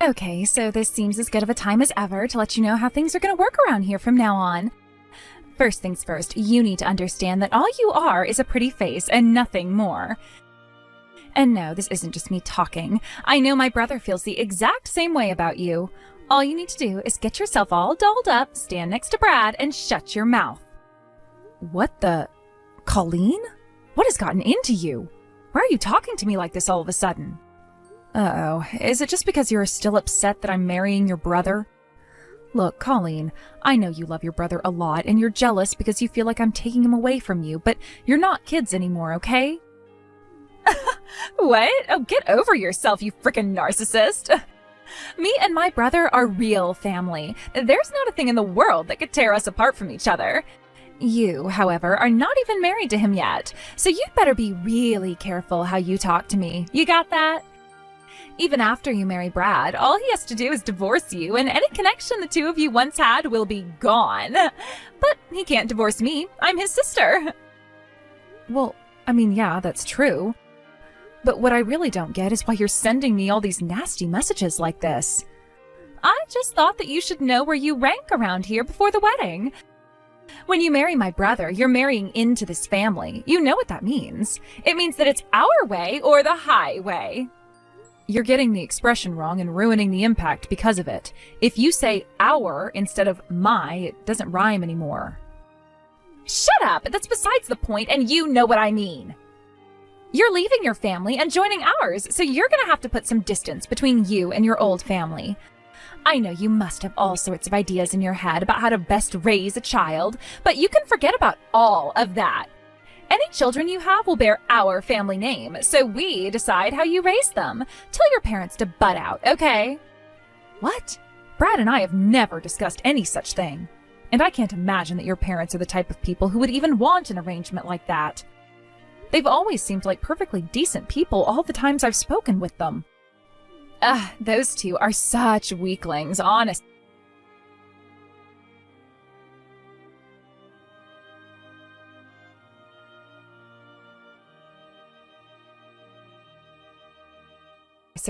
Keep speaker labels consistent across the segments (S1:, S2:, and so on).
S1: Okay, so this seems as good of a time as ever to let you know how things are going to work around here from now on. First things first, you need to understand that all you are is a pretty face and nothing more. And no, this isn't just me talking. I know my brother feels the exact same way about you. All you need to do is get yourself all dolled up, stand next to Brad, and shut your mouth. What the... Colleen? What has gotten into you? Why are you talking to me like this all of a sudden? Uh-oh, is it just because you're still upset that I'm marrying your brother? Look, Colleen, I know you love your brother a lot, and you're jealous because you feel like I'm taking him away from you, but you're not kids anymore, okay? What? Oh, get over yourself, you frickin' narcissist. Me and my brother are real family. There's not a thing in the world that could tear us apart from each other. You, however, are not even married to him yet, so you'd better be really careful how you talk to me. You got that? Even after you marry Brad, all he has to do is divorce you, and any connection the two of you once had will be gone. But he can't divorce me. I'm his sister. Well, I mean, yeah, that's true. But what I really don't get is why you're sending me all these nasty messages like this. I just thought that you should know where you rank around here before the wedding. When you marry my brother, you're marrying into this family. You know what that means. It means that it's our way or the highway. You're getting the expression wrong and ruining the impact because of it. If you say our instead of my, it doesn't rhyme anymore. Shut up! That's besides the point, and you know what I mean. You're leaving your family and joining ours, so you're gonna have to put some distance between you and your old family. I know you must have all sorts of ideas in your head about how to best raise a child, but you can forget about all of that. Any children you have will bear our family name, so we decide how you raise them. Tell your parents to butt out, okay? What? Brad and I have never discussed any such thing. And I can't imagine that your parents are the type of people who would even want an arrangement like that. They've always seemed like perfectly decent people all the times I've spoken with them. Those two are such weaklings, honest.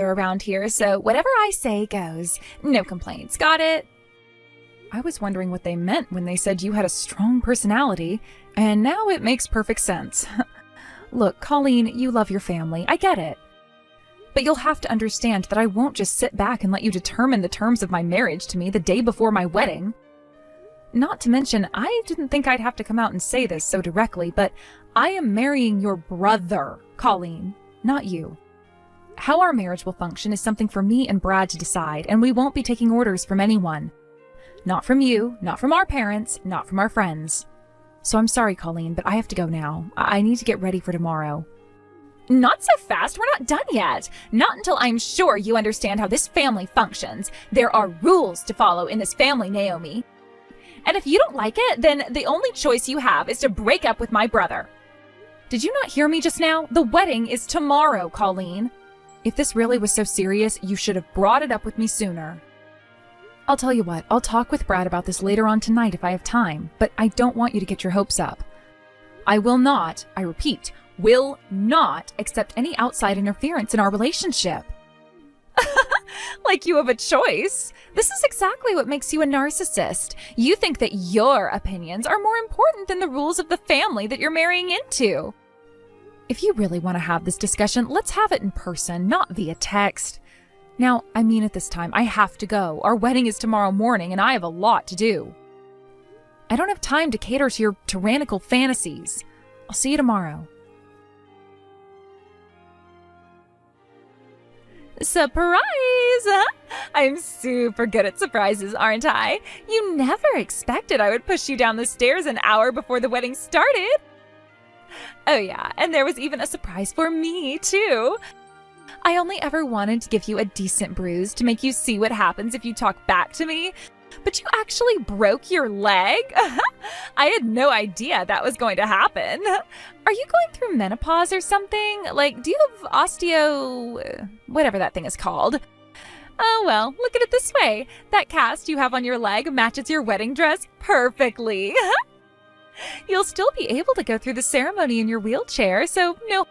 S1: Around here, so whatever I say goes. No complaints, got it? I was wondering what they meant when they said you had a strong personality, and now it makes perfect sense. Look, Colleen, you love your family, I get it. But you'll have to understand that I won't just sit back and let you determine the terms of my marriage to me the day before my wedding. Not to mention, I didn't think I'd have to come out and say this so directly, but I am marrying your brother, Colleen, not you. How our marriage will function is something for me and Brad to decide, and we won't be taking orders from anyone. Not from you, not from our parents, not from our friends. So I'm sorry, Colleen, but I have to go now. I need to get ready for tomorrow. Not so fast, we're not done yet. Not until I'm sure you understand how this family functions. There are rules to follow in this family, Naomi. And if you don't like it, then the only choice you have is to break up with my brother. Did you not hear me just now? The wedding is tomorrow, Colleen. If this really was so serious, you should have brought it up with me sooner. I'll tell you what, I'll talk with Brad about this later on tonight if I have time, but I don't want you to get your hopes up. I will not, I repeat, will not accept any outside interference in our relationship. Like you have a choice. This is exactly what makes you a narcissist. You think that your opinions are more important than the rules of the family that you're marrying into. If you really want to have this discussion, let's have it in person, not via text. Now, I mean at this time, I have to go. Our wedding is tomorrow morning, and I have a lot to do. I don't have time to cater to your tyrannical fantasies. I'll see you tomorrow. Surprise! I'm super good at surprises, aren't I? You never expected I would push you down the stairs an hour before the wedding started. Oh yeah, and there was even a surprise for me, too. I only ever wanted to give you a decent bruise to make you see what happens if you talk back to me, but you actually broke your leg? I had no idea that was going to happen. Are you going through menopause or something? Like, do you have whatever that thing is called? Oh well, look at it this way. That cast you have on your leg matches your wedding dress perfectly. You'll still be able to go through the ceremony in your wheelchair, so no.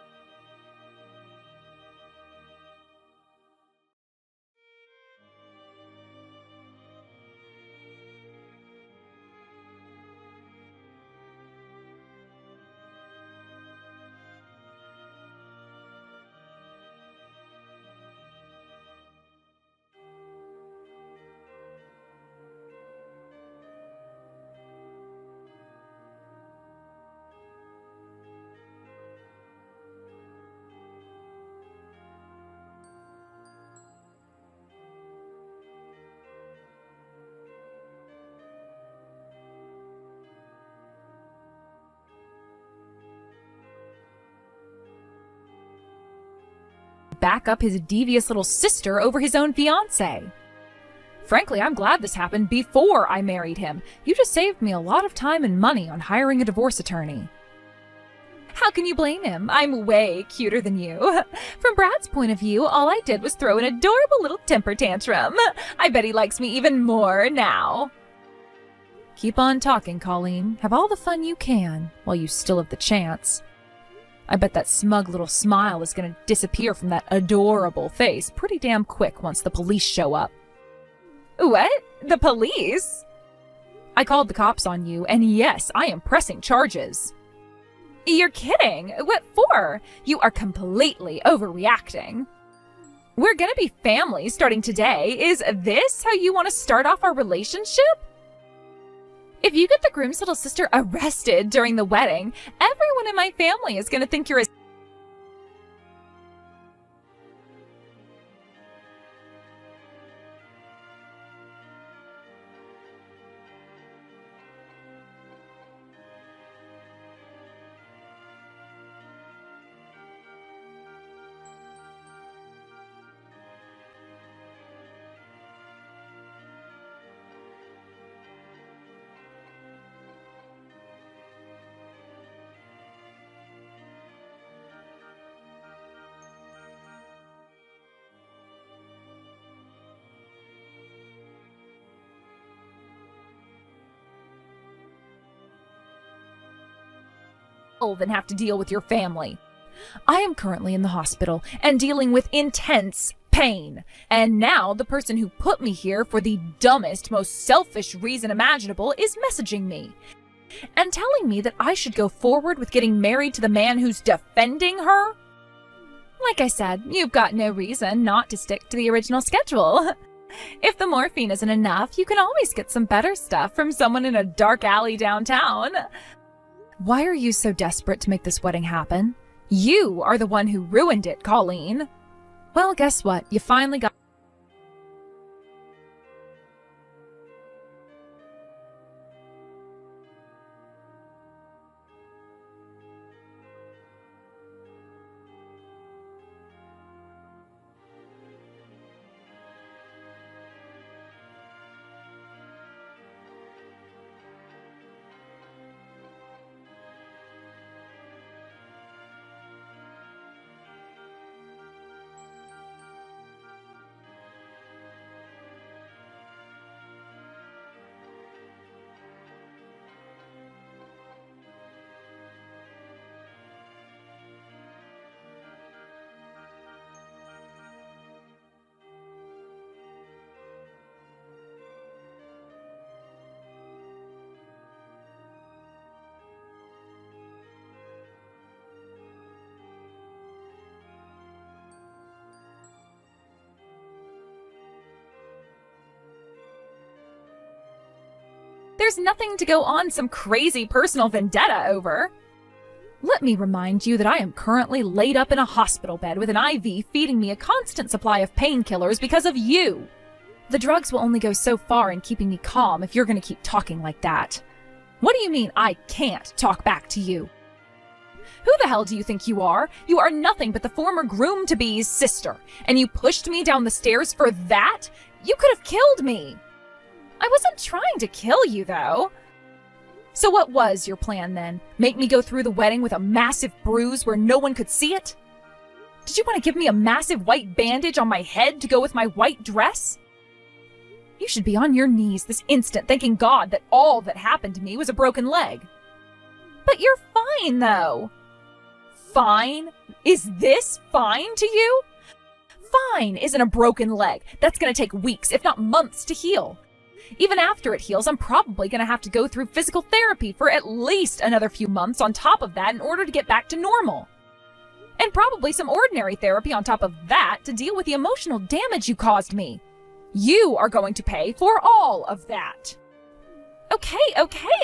S1: back up his devious little sister over his own fiancé. Frankly, I'm glad this happened before I married him. You just saved me a lot of time and money on hiring a divorce attorney. How can you blame him? I'm way cuter than you. From Brad's point of view, all I did was throw an adorable little temper tantrum. I bet he likes me even more now. Keep on talking, Colleen. Have all the fun you can while you still have the chance. I bet that smug little smile is going to disappear from that adorable face pretty damn quick once the police show up. What? The police? I called the cops on you, and yes, I am pressing charges. You're kidding. What for? You are completely overreacting. We're gonna be family starting today. Is this how you want to start off our relationship? If you get the groom's little sister arrested during the wedding, everyone in my family is gonna think you're a than have to deal with your family. I am currently in the hospital and dealing with intense pain. And now the person who put me here for the dumbest, most selfish reason imaginable is messaging me and telling me that I should go forward with getting married to the man who's defending her. Like I said, you've got no reason not to stick to the original schedule. If the morphine isn't enough, you can always get some better stuff from someone in a dark alley downtown. Why are you so desperate to make this wedding happen? You are the one who ruined it, Colleen. Well, guess what? You finally got... There's nothing to go on some crazy personal vendetta over. Let me remind you that I am currently laid up in a hospital bed with an IV feeding me a constant supply of painkillers because of you. The drugs will only go so far in keeping me calm if you're going to keep talking like that. What do you mean I can't talk back to you? Who the hell do you think you are? You are nothing but the former groom-to-be's sister, and you pushed me down the stairs for that? You could have killed me. I wasn't trying to kill you, though. So what was your plan, then? Make me go through the wedding with a massive bruise where no one could see it? Did you want to give me a massive white bandage on my head to go with my white dress? You should be on your knees this instant thanking God that all that happened to me was a broken leg. But you're fine, though. Fine? Is this fine to you? Fine isn't a broken leg. That's going to take weeks, if not months, to heal. Even after it heals, I'm probably going to have to go through physical therapy for at least another few months on top of that in order to get back to normal. And probably some ordinary therapy on top of that to deal with the emotional damage you caused me. You are going to pay for all of that. Okay,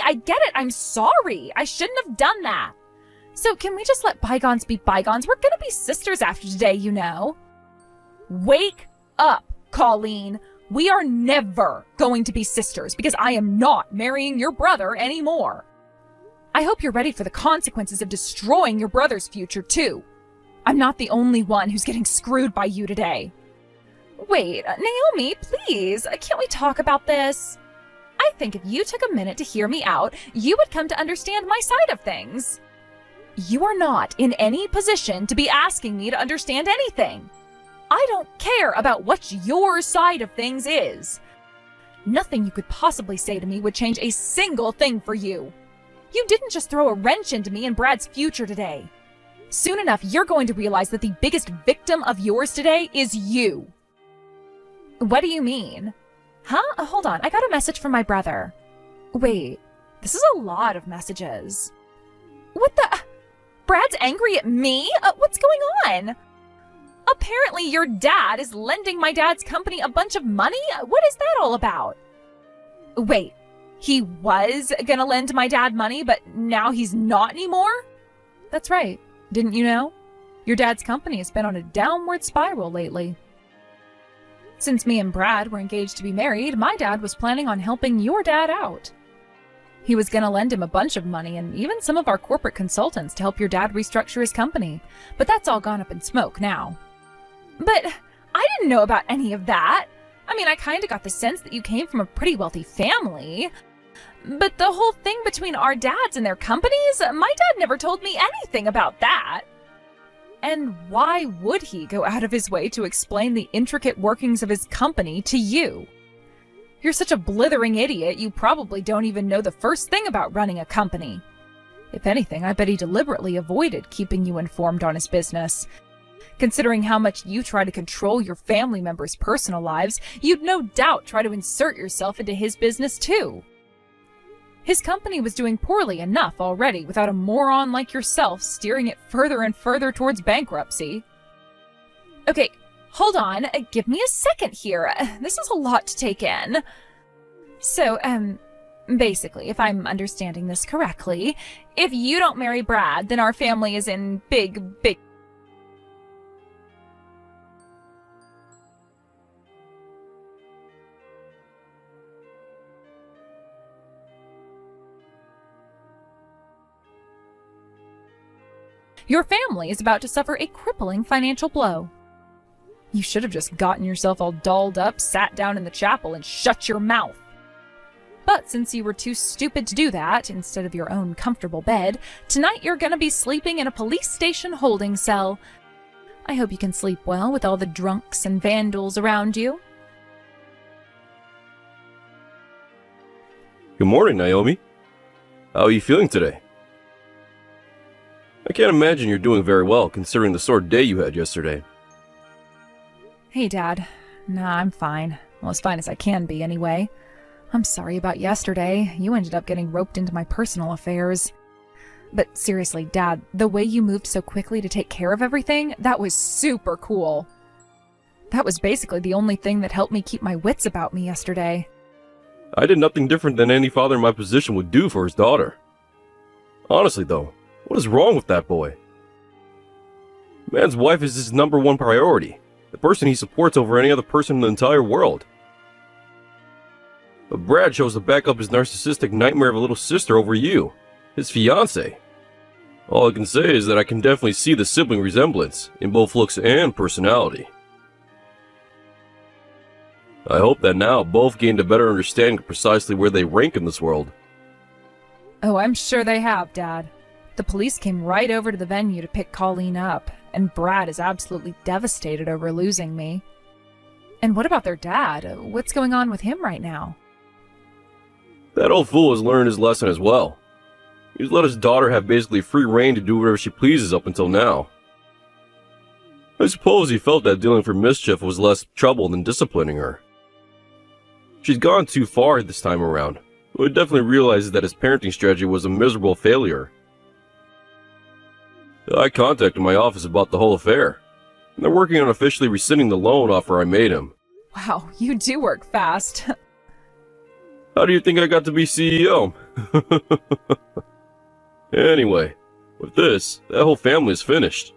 S1: I get it. I'm sorry. I shouldn't have done that. So can we just let bygones be bygones? We're going to be sisters after today, you know. Wake up, Colleen. We are never going to be sisters because I am not marrying your brother anymore. I hope you're ready for the consequences of destroying your brother's future, too. I'm not the only one who's getting screwed by you today. Wait, Naomi, please, can't we talk about this? I think if you took a minute to hear me out, you would come to understand my side of things. You are not in any position to be asking me to understand anything. I don't care about what your side of things is. Nothing you could possibly say to me would change a single thing for you. You didn't just throw a wrench into me and Brad's future today. Soon enough, you're going to realize that the biggest victim of yours today is you. What do you mean? Huh? Hold on, I got a message from my brother. Wait, this is a lot of messages. What the? Brad's angry at me? What's going on? Apparently your dad is lending my dad's company a bunch of money? What is that all about? Wait, he was gonna lend my dad money, but now he's not anymore? That's right. Didn't you know? Your dad's company has been on a downward spiral lately. Since me and Brad were engaged to be married, my dad was planning on helping your dad out. He was gonna lend him a bunch of money and even some of our corporate consultants to help your dad restructure his company, but that's all gone up in smoke now. But I didn't know about any of that. I mean, I kinda got the sense that you came from a pretty wealthy family. But the whole thing between our dads and their companies, my dad never told me anything about that. And why would he go out of his way to explain the intricate workings of his company to you? You're such a blithering idiot, you probably don't even know the first thing about running a company. If anything, I bet he deliberately avoided keeping you informed on his business. Considering how much you try to control your family members' personal lives, you'd no doubt try to insert yourself into his business too. His company was doing poorly enough already without a moron like yourself steering it further and further towards bankruptcy. Okay, hold on. Give me a second here. This is a lot to take in. So, basically, if I'm understanding this correctly, if you don't marry Brad, then our family is in big... Your family is about to suffer a crippling financial blow. You should have just gotten yourself all dolled up, sat down in the chapel, and shut your mouth. But since you were too stupid to do that, instead of your own comfortable bed, tonight you're gonna be sleeping in a police station holding cell. I hope you can sleep well with all the drunks and vandals around you.
S2: Good morning, Naomi. How are you feeling today? I can't imagine you're doing very well, considering the sore day you had yesterday.
S1: Hey, Dad. Nah, I'm fine. Well, as fine as I can be, anyway. I'm sorry about yesterday. You ended up getting roped into my personal affairs. But seriously, Dad, the way you moved so quickly to take care of everything, that was super cool. That was basically the only thing that helped me keep my wits about me yesterday.
S2: I did nothing different than any father in my position would do for his daughter. Honestly, though, what is wrong with that boy? Man's wife is his number one priority, the person he supports over any other person in the entire world. But Brad chose to back up his narcissistic nightmare of a little sister over you, his fiancé. All I can say is that I can definitely see the sibling resemblance in both looks and personality. I hope that now both gained a better understanding of precisely where they rank in this world.
S1: Oh, I'm sure they have, Dad. The police came right over to the venue to pick Colleen up, and Brad is absolutely devastated over losing me. And what about their dad? What's going on with him right now?
S2: That old fool has learned his lesson as well. He's let his daughter have basically free reign to do whatever she pleases up until now. I suppose he felt that dealing for mischief was less trouble than disciplining her. She's gone too far this time around, but he definitely realizes that his parenting strategy was a miserable failure. I contacted my office about the whole affair, and they're working on officially rescinding the loan offer I made him.
S1: Wow, you do work fast.
S2: How do you think I got to be CEO? Anyway, with this, that whole family is finished.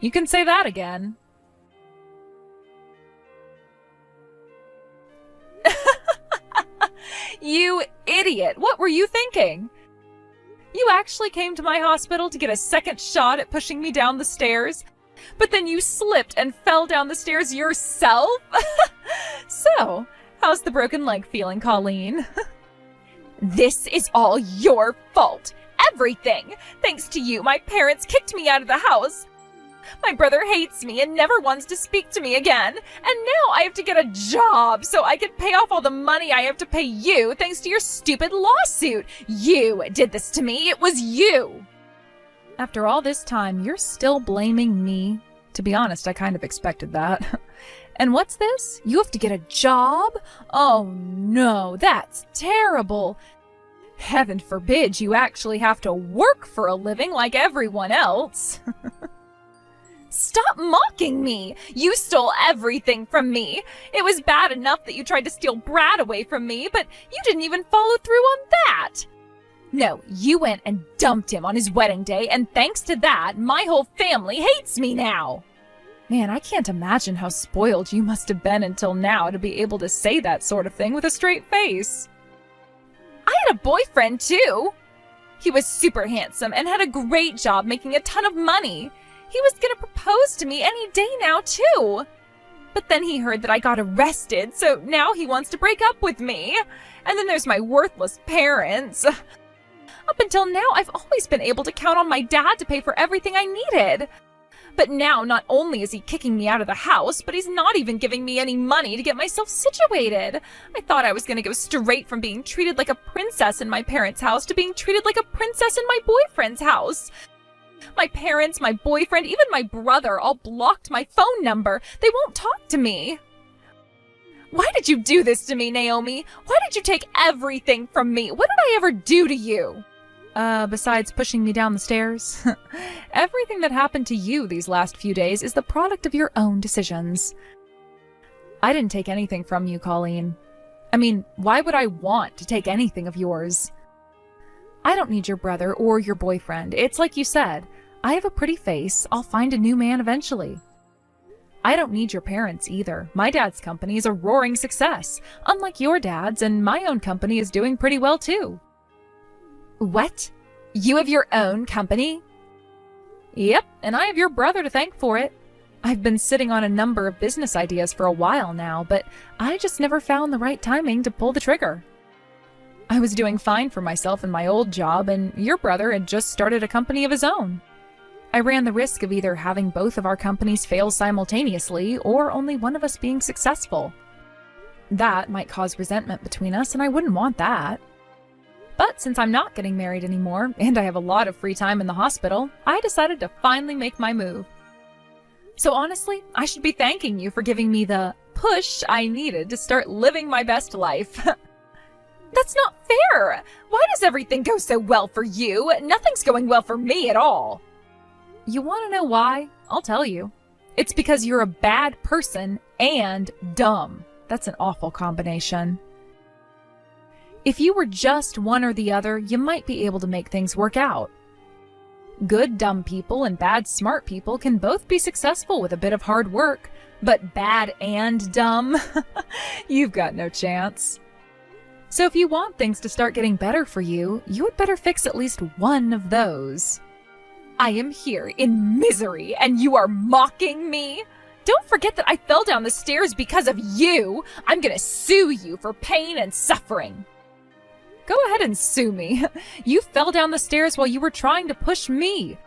S1: You can say that again. You idiot! What were you thinking? You actually came to my hospital to get a second shot at pushing me down the stairs, but then you slipped and fell down the stairs yourself? So, how's the broken leg feeling, Colleen? This is all your fault. Everything. Thanks to you, my parents kicked me out of the house. My brother hates me and never wants to speak to me again. And now I have to get a job so I can pay off all the money I have to pay you thanks to your stupid lawsuit. You did this to me. It was you. After all this time, you're still blaming me. To be honest, I kind of expected that. And what's this? You have to get a job? Oh no, that's terrible. Heaven forbid you actually have to work for a living like everyone else. Stop mocking me! You stole everything from me! It was bad enough that you tried to steal Brad away from me, but you didn't even follow through on that! No, you went and dumped him on his wedding day, and thanks to that, my whole family hates me now! Man, I can't imagine how spoiled you must have been until now to be able to say that sort of thing with a straight face. I had a boyfriend, too! He was super handsome and had a great job making a ton of money. He was gonna propose to me any day now, too. But then he heard that I got arrested, so now he wants to break up with me. And then there's my worthless parents. Up until now, I've always been able to count on my dad to pay for everything I needed. But now, not only is he kicking me out of the house, but he's not even giving me any money to get myself situated. I thought I was gonna go straight from being treated like a princess in my parents' house to being treated like a princess in my boyfriend's house. My parents, my boyfriend, even my brother all blocked my phone number. They won't talk to me. Why did you do this to me, Naomi? Why did you take everything from me? What did I ever do to you? Besides pushing me down the stairs? Everything that happened to you these last few days is the product of your own decisions. I didn't take anything from you, Colleen. I mean, why would I want to take anything of yours? I don't need your brother or your boyfriend. It's like you said. I have a pretty face. I'll find a new man eventually. I don't need your parents either. My dad's company is a roaring success, unlike your dad's, and my own company is doing pretty well too. What? You have your own company? Yep, and I have your brother to thank for it. I've been sitting on a number of business ideas for a while now, but I just never found the right timing to pull the trigger. I was doing fine for myself in my old job, and your brother had just started a company of his own. I ran the risk of either having both of our companies fail simultaneously, or only one of us being successful. That might cause resentment between us, and I wouldn't want that. But since I'm not getting married anymore, and I have a lot of free time in the hospital, I decided to finally make my move. So honestly, I should be thanking you for giving me the push I needed to start living my best life. That's not fair! Why does everything go so well for you? Nothing's going well for me at all. You want to know why? I'll tell you. It's because you're a bad person and dumb. That's an awful combination. If you were just one or the other, you might be able to make things work out. Good dumb people and bad smart people can both be successful with a bit of hard work, but bad and dumb? You've got no chance. So if you want things to start getting better for you, you had better fix at least one of those. I am here in misery, and you are mocking me? Don't forget that I fell down the stairs because of you. I'm gonna sue you for pain and suffering. Go ahead and sue me. You fell down the stairs while you were trying to push me.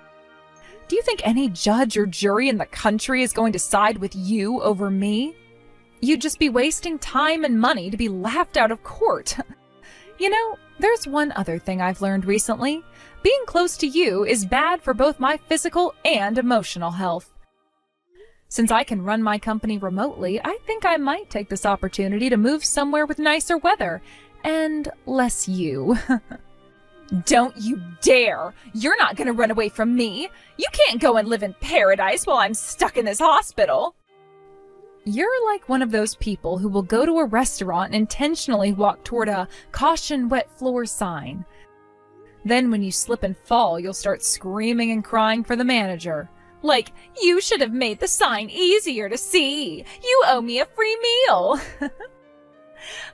S1: Do you think any judge or jury in the country is going to side with you over me? You'd just be wasting time and money to be laughed out of court. You know, there's one other thing I've learned recently. Being close to you is bad for both my physical and emotional health. Since I can run my company remotely, I think I might take this opportunity to move somewhere with nicer weather and less you. Don't you dare! You're not gonna run away from me! You can't go and live in paradise while I'm stuck in this hospital! You're like one of those people who will go to a restaurant and intentionally walk toward a "caution wet floor" sign. Then when you slip and fall, you'll start screaming and crying for the manager. Like, you should have made the sign easier to see! You owe me a free meal!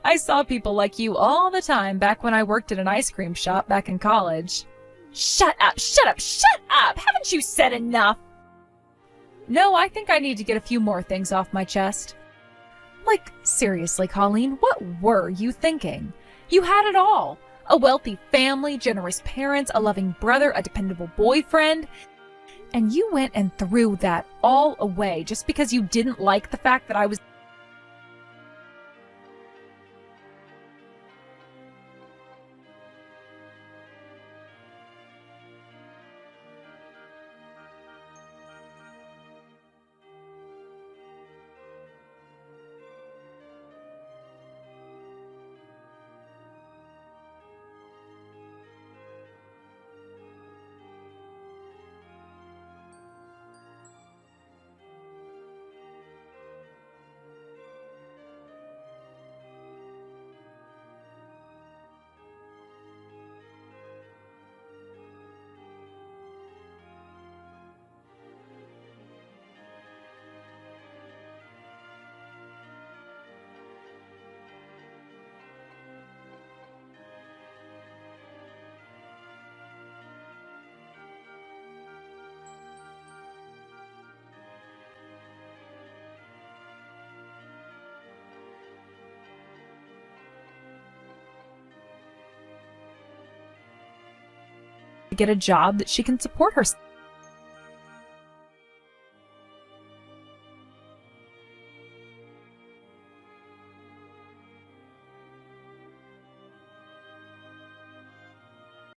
S1: I saw people like you all the time back when I worked at an ice cream shop back in college. Shut up, shut up, shut up! Haven't you said enough? No, I think I need to get a few more things off my chest. Like, seriously, Colleen, what were you thinking? You had it all. A wealthy family, generous parents, a loving brother, a dependable boyfriend. And you went and threw that all away just because you didn't like the fact that I was... get a job that she can support herself.